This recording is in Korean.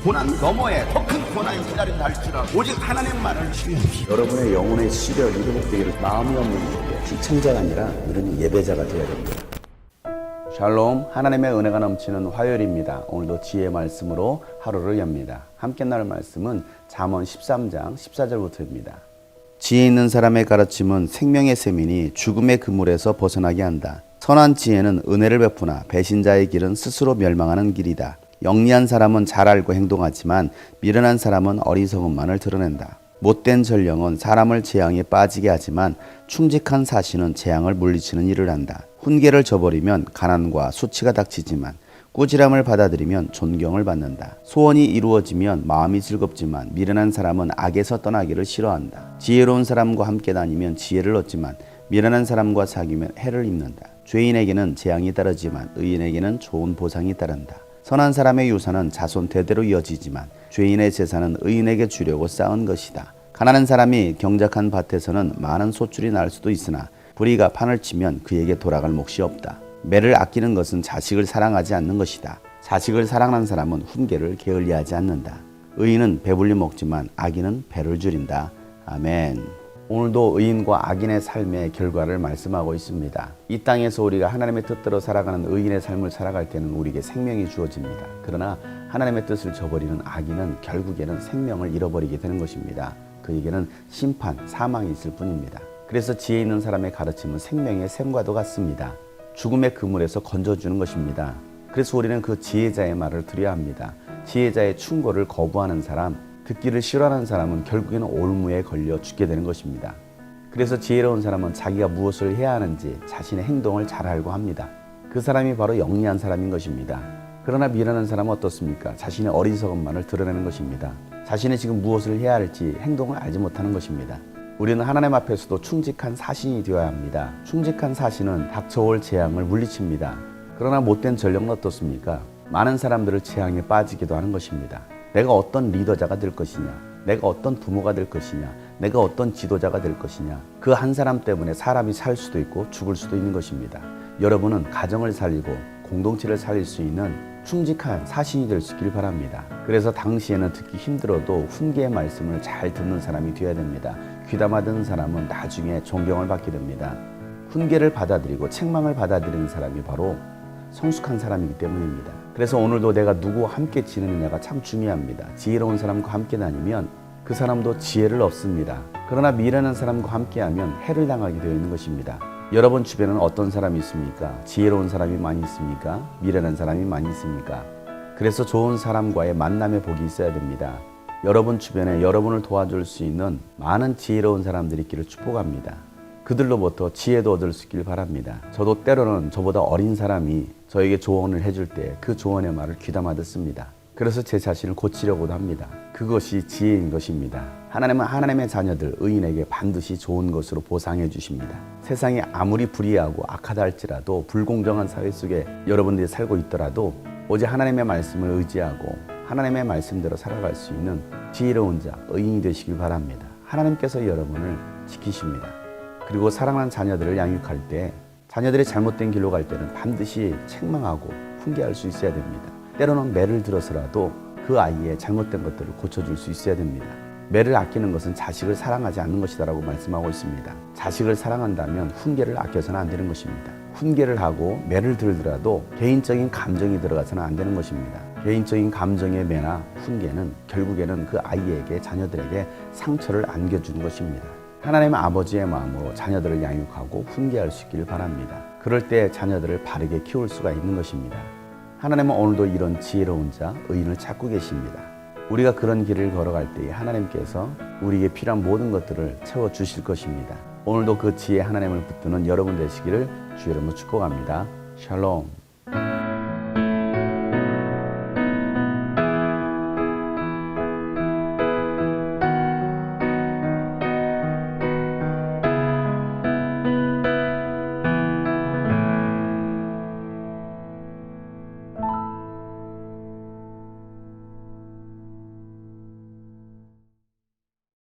고난 너머에 더 큰 고난이 기다린다 할지라도 오직 하나님만을 신뢰하십시오. 여러분의 영혼의 시력이 회복되기를 마음이 없는 분에게 시청자가 아니라 우리는 예배자가 되어야 됩니다. 샬롬, 하나님의 은혜가 넘치는 화요일입니다. 오늘도 지혜의 말씀으로 하루를 엽니다. 함께 나눌 말씀은 잠언 13장 14절부터입니다. 지혜 있는 사람의 가르침은 생명의 셈이니 죽음의 그물에서 벗어나게 한다. 선한 지혜는 은혜를 베푸나 배신자의 길은 스스로 멸망하는 길이다. 영리한 사람은 잘 알고 행동하지만 미련한 사람은 어리석음만을 드러낸다. 못된 전령은 사람을 재앙에 빠지게 하지만 충직한 사신은 재앙을 물리치는 일을 한다. 훈계를 저버리면 가난과 수치가 닥치지만 꾸지람을 받아들이면 존경을 받는다. 소원이 이루어지면 마음이 즐겁지만 미련한 사람은 악에서 떠나기를 싫어한다. 지혜로운 사람과 함께 다니면 지혜를 얻지만 미련한 사람과 사귀면 해를 입는다. 죄인에게는 재앙이 따르지만 의인에게는 좋은 보상이 따른다. 선한 사람의 유산은 자손 대대로 이어지지만 죄인의 재산은 의인에게 주려고 쌓은 것이다. 가난한 사람이 경작한 밭에서는 많은 소출이 날 수도 있으나 불의가 판을 치면 그에게 돌아갈 몫이 없다. 매를 아끼는 것은 자식을 사랑하지 않는 것이다. 자식을 사랑하는 사람은 훈계를 게을리하지 않는다. 의인은 배불리 먹지만 악인은 배를 줄인다. 아멘. 오늘도 의인과 악인의 삶의 결과를 말씀하고 있습니다. 이 땅에서 우리가 하나님의 뜻대로 살아가는 의인의 삶을 살아갈 때는 우리에게 생명이 주어집니다. 그러나 하나님의 뜻을 저버리는 악인은 결국에는 생명을 잃어버리게 되는 것입니다. 그에게는 심판, 사망이 있을 뿐입니다. 그래서 지혜 있는 사람의 가르침은 생명의 샘과도 같습니다. 죽음의 그물에서 건져주는 것입니다. 그래서 우리는 그 지혜자의 말을 들어야 합니다. 지혜자의 충고를 거부하는 사람, 듣기를 싫어하는 사람은 결국에는 올무에 걸려 죽게 되는 것입니다. 그래서 지혜로운 사람은 자기가 무엇을 해야 하는지 자신의 행동을 잘 알고 합니다. 그 사람이 바로 영리한 사람인 것입니다. 그러나 미련한 사람은 어떻습니까? 자신의 어리석음만을 드러내는 것입니다. 자신이 지금 무엇을 해야 할지 행동을 알지 못하는 것입니다. 우리는 하나님 앞에서도 충직한 사신이 되어야 합니다. 충직한 사신은 닥쳐올 재앙을 물리칩니다. 그러나 못된 전령은 어떻습니까? 많은 사람들을 재앙에 빠지기도 하는 것입니다. 내가 어떤 리더자가 될 것이냐, 내가 어떤 부모가 될 것이냐, 내가 어떤 지도자가 될 것이냐, 그 한 사람 때문에 사람이 살 수도 있고 죽을 수도 있는 것입니다. 여러분은 가정을 살리고 공동체를 살릴 수 있는 충직한 사신이 될 수 있길 바랍니다. 그래서 당시에는 듣기 힘들어도 훈계의 말씀을 잘 듣는 사람이 되어야 됩니다. 귀담아 듣는 사람은 나중에 존경을 받게 됩니다. 훈계를 받아들이고 책망을 받아들이는 사람이 바로 성숙한 사람이기 때문입니다. 그래서 오늘도 내가 누구와 함께 지내느냐가 참 중요합니다. 지혜로운 사람과 함께 다니면 그 사람도 지혜를 얻습니다. 그러나 미련한 사람과 함께하면 해를 당하게 되어 있는 것입니다. 여러분 주변에는 어떤 사람이 있습니까? 지혜로운 사람이 많이 있습니까? 미련한 사람이 많이 있습니까? 그래서 좋은 사람과의 만남의 복이 있어야 됩니다. 여러분 주변에 여러분을 도와줄 수 있는 많은 지혜로운 사람들이 있기를 축복합니다. 그들로부터 지혜도 얻을 수 있길 바랍니다. 저도 때로는 저보다 어린 사람이 저에게 조언을 해줄 때 그 조언의 말을 귀담아 듣습니다. 그래서 제 자신을 고치려고도 합니다. 그것이 지혜인 것입니다. 하나님은 하나님의 자녀들, 의인에게 반드시 좋은 것으로 보상해 주십니다. 세상이 아무리 불의하고 악하다 할지라도 불공정한 사회 속에 여러분들이 살고 있더라도 오직 하나님의 말씀을 의지하고 하나님의 말씀대로 살아갈 수 있는 지혜로운 자, 의인이 되시길 바랍니다. 하나님께서 여러분을 지키십니다. 그리고 사랑하는 자녀들을 양육할 때 자녀들이 잘못된 길로 갈 때는 반드시 책망하고 훈계할 수 있어야 됩니다. 때로는 매를 들어서라도 그 아이의 잘못된 것들을 고쳐줄 수 있어야 됩니다. 매를 아끼는 것은 자식을 사랑하지 않는 것이다라고 말씀하고 있습니다. 자식을 사랑한다면 훈계를 아껴서는 안 되는 것입니다. 훈계를 하고 매를 들더라도 개인적인 감정이 들어가서는 안 되는 것입니다. 개인적인 감정의 매나 훈계는 결국에는 그 아이에게, 자녀들에게 상처를 안겨주는 것입니다. 하나님의 아버지의 마음으로 자녀들을 양육하고 훈계할 수 있기를 바랍니다. 그럴 때 자녀들을 바르게 키울 수가 있는 것입니다. 하나님은 오늘도 이런 지혜로운 자, 의인을 찾고 계십니다. 우리가 그런 길을 걸어갈 때에 하나님께서 우리에게 필요한 모든 것들을 채워주실 것입니다. 오늘도 그 지혜 하나님을 붙드는 여러분 되시기를 주의 이름으로 축복합니다. 샬롬.